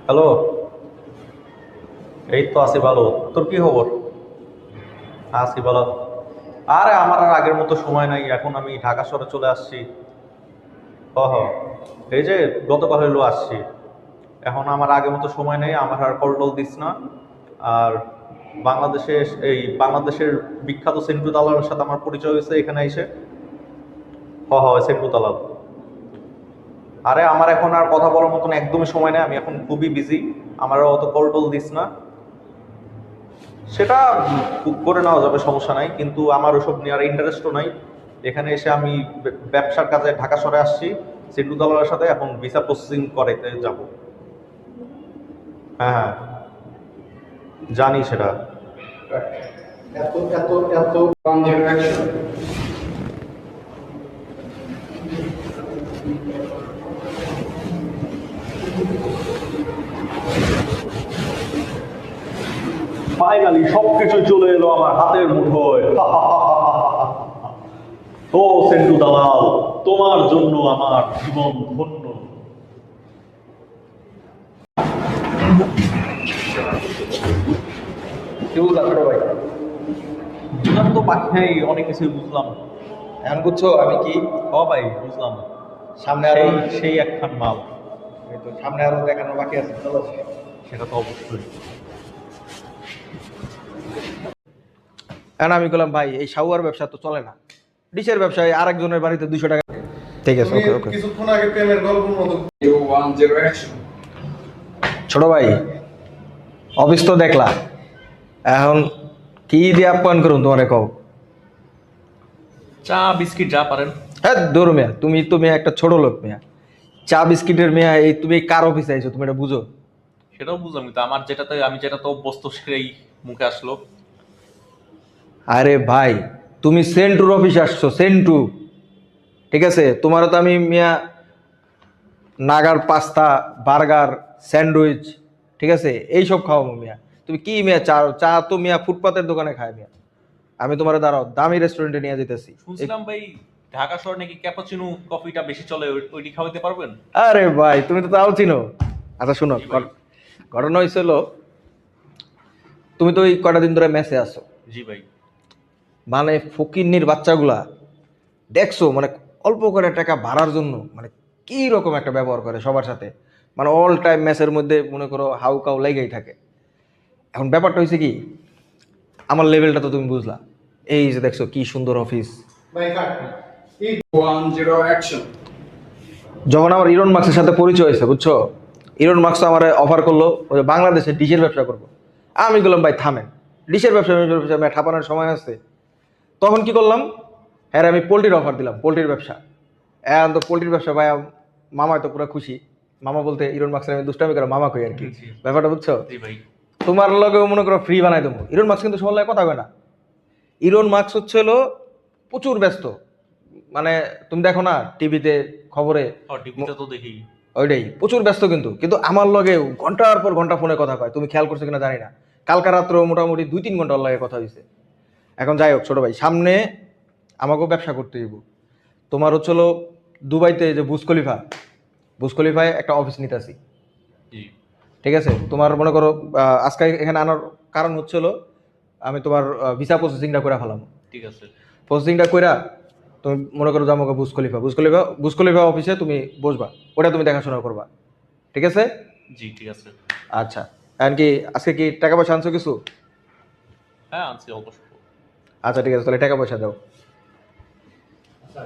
Hello, এই তো আছি ভালো। তোর কি খবর? আছি ভালো। আরে আমার আর আগের মতো সময় নাই, এখন আমি ঢাকা শহরে চলে আসছি। হ হ, এই যে গতকাল হইলো আসছি। এখন আমার আগের মতো সময় নেই, আমার আর কল টল দিস না। আর বাংলাদেশে বাংলাদেশের বিখ্যাত সেন্টু দালালের সাথে আমার পরিচয় হয়েছে এখানে এসে। হ হ, সেন্টু দালাল। আরে আমার এখন আর কথা বলার মতন একদমই সময় নেই, আমি এখন খুবই বিজি। আমার অত কল টল দিস না। সেটা করে নেওয়া যাবে, সমস্যা নাই, কিন্তু আমার ওসব নিয়ে আর ইন্টারেস্টও নাই। এখানে এসে আমি ব্যবসার কাজে ঢাকা শহরে আসছি সিটু দলের সাথে, এখন ভিসা প্রসেসিং করাইতে যাব। হ্যাঁ হ্যাঁ, জানি সেটা। এত এত এত ট্রানজ্যাকশন ফাইনালি সবকিছু চলে এলো আমার হাতের মুঠোয়। ও সেন্টু দালাল, তোমার জন্য আমার জীবন ধন্য। কি বুঝলাম ছোট ভাই? বুঝলাম তো বাকি নাই, অনেক কিছুই বুঝলাম। এখন বুঝছো আমি কি? ও ভাই, বুঝলাম। সামনে আরো সেই সেই একখান মাল। এই তো সামনে আরো দেখানো বাকি আছে, চলো। সেটা তো অবশ্যই। এখন আমি বললাম ভাই এই শাওয়ার ব্যবসা তো চলে না, ডিশের ব্যবসায় আরেকজনের বাড়িতে 200 টাকা। ঠিক আছে, ওকে ওকে। কিছুক্ষণ আগে প্রেমের গল্পের মতো ছোট ভাই, অফিস তো দেখলা, এখন কি দিয়ে আপ্যায়ন করুন তোমারে কও? চা বিস্কিট যা পারেন। হ্যাঁ দৌড় মিয়া, তুমি তো মিয়া একটা ছোট লোক মিয়া। চা বিস্কিটের মিয়া, এই তুমি কার অফিসে আইছো তুমি এটা বুঝো? সেটাও বুঝলাম, কিন্তু আমি যেটাতে অভ্যস্ত সেটাই মুখে আসলো। আরে ভাই, তুমি সেন্টুর অফিসে আসছো, সেন্টু। ঠিক আছে, তোমারও তো আমি মিয়া নাগার পাস্তা, বার্গার, স্যান্ডউইচ, ঠিক আছে, এইসব খাওয়াবো মিয়া। তুমি কি মিয়া, চা চা তো মিয়া ফুটপাতের দোকানে খায় মিয়া। আমি তোমার দাঁড়াও দামি রেস্টুরেন্টে নিয়ে যেতেছি। শুনছিলাম ভাই ঢাকা শহর নাকি ক্যাপাচিনো কফিটা বেশি চলে, ওইটি খাওয়াতে পারবেন? আরে ভাই তুমি তো তাও চিনো। আচ্ছা শুনো, জি ভাই। ঘটনা হয়েছিল, তুমি তো ওই কয়টা দিন ধরে মেসে আসো, জি ভাই। মানে ফকিন্নির বাচ্চাগুলা দেখছো, মানে অল্প করে টাকা ভাড়ার জন্য মানে কি রকম একটা ব্যবহার করে সবার সাথে, মানে অল টাইম মেসের মধ্যে মনে করো হাউ কাউ লেগেই থাকে। এখন ব্যাপারটা হয়েছে কি, আমার লেভেলটা তো তুমি বুঝলা, এই যে দেখছো কি সুন্দর অফিস। ভাই কাট 10 যখন আমার ইরন মার্কসের সাথে পরিচয় হয়েছে বুঝছো, ইরন মার্কস আমার অফার করলো ওই যে বাংলাদেশে ডিশের ব্যবসা করবো। আমি বললাম ভাই থামেন, ডিশের ব্যবসা ঠাপানোর সময় আছে। তখন কি করলাম, হ্যাঁ আমি পোলট্রির অফার দিলাম, পোলট্রির ব্যবসা। এখন তো পোলট্রির ব্যবসা ভাই, মামায় তো পুরো খুশি। মামা বলতে ইরন মার্কসের আমি দুষ্টামি করে মামা কই আর কি, জি। ব্যাপারটা বুঝছো? জি ভাই। তোমার লগে মনে করো ফ্রি বানাই দেবো। ইরন মার্কস কিন্তু সবার লাগে কথা কয় না। ইরন মার্কস হচ্ছে হলো প্রচুর ব্যস্ত, মানে তুমি দেখো না টিভিতে খবরে, টিভিতে তো দেখি। ওইটাই প্রচুর ব্যস্ত, কিন্তু কিন্তু আমার লগে ঘন্টার পর ঘন্টা ফোনে কথা কয়। তুমি খেয়াল করছো কিনা জানি না, কালকা রাত্র মোটামুটি 2-3 ঘন্টার লাগে কথা হয়েছে। এখন যাই হোক ছোট ভাই, সামনে আমাকেও ব্যবসা করতে হইব। তোমার হচ্ছে হলো দুবাইতে যে বুজ খলিফায় একটা অফিস নিতেছি। জি। ঠিক আছে, তোমার মনে করো আজকে এখানে আনার কারণ হচ্ছে হলো আমি তোমার ভিসা প্রসেসিংটা করে ফেলাম। ঠিক আছে। প্রসেসিংটা কইরা তুমি মনে করো যাবো বুজ খলিফা অফিসে তুমি বসবা, ওটা তুমি দেখাশোনা করবা। ঠিক আছে? জি ঠিক আছে। আচ্ছা, এখন কি আজকে কি টাকা পয়সা আনছো কিছু? হ্যাঁ আনছি অল্প স্বল্প। আচ্ছা ঠিক আছে, তাহলে টাকা পয়সা দাও। আচ্ছা